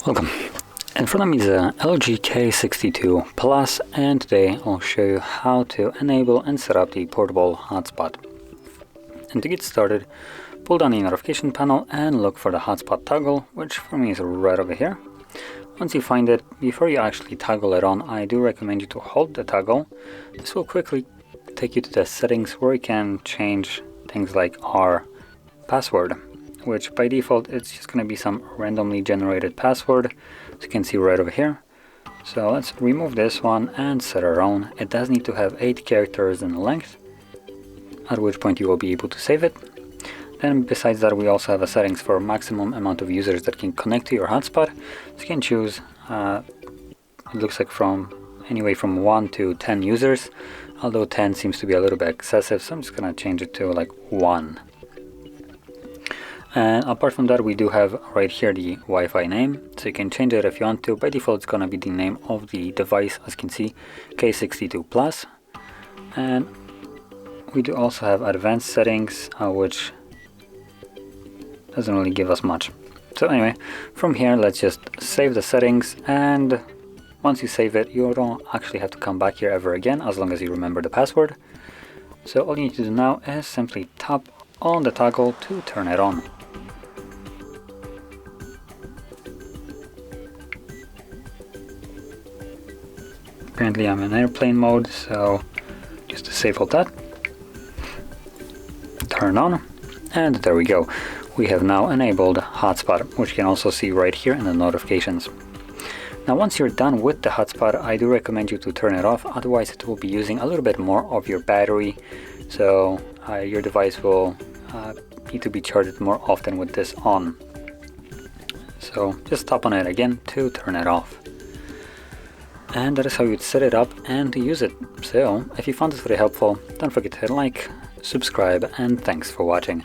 Welcome. In front of me is a LG K62 Plus, and today I'll show you how to enable and set up the portable hotspot. And to get started, pull down the notification panel and look for the hotspot toggle, which for me is right over here. Once you find it, before you actually toggle it on, I do recommend you to hold the toggle. This will quickly take you to the settings where you can change things like our password, which by default it's just going to be some randomly generated password, as you can see right over here. So let's remove this one and set our own. It does need to have 8 characters in length, at which point you will be able to save it. Then besides that, we also have a settings for maximum amount of users that can connect to your hotspot. So you can choose, it looks like anyway from 1 to 10 users, although 10 seems to be a little bit excessive, so I'm just going to change it to like 1. And apart from that, we do have right here the Wi-Fi name, so you can change it if you want to. By default, it's going to be the name of the device, as you can see, K62 Plus. And we do also have advanced settings, which doesn't really give us much. So anyway, from here, let's just save the settings, and once you save it, you don't actually have to come back here ever again, as long as you remember the password. So all you need to do now is simply tap on the toggle to turn it on. Apparently I'm in airplane mode, so just disable that, turn on, and there we go. We have now enabled hotspot, which you can also see right here in the notifications. Now once you're done with the hotspot, I do recommend you to turn it off, otherwise it will be using a little bit more of your battery, so your device will need to be charged more often with this on. So just tap on it again to turn it off. And that is how you'd set it up and to use it. So if you found this very helpful, don't forget to hit like, subscribe, and thanks for watching.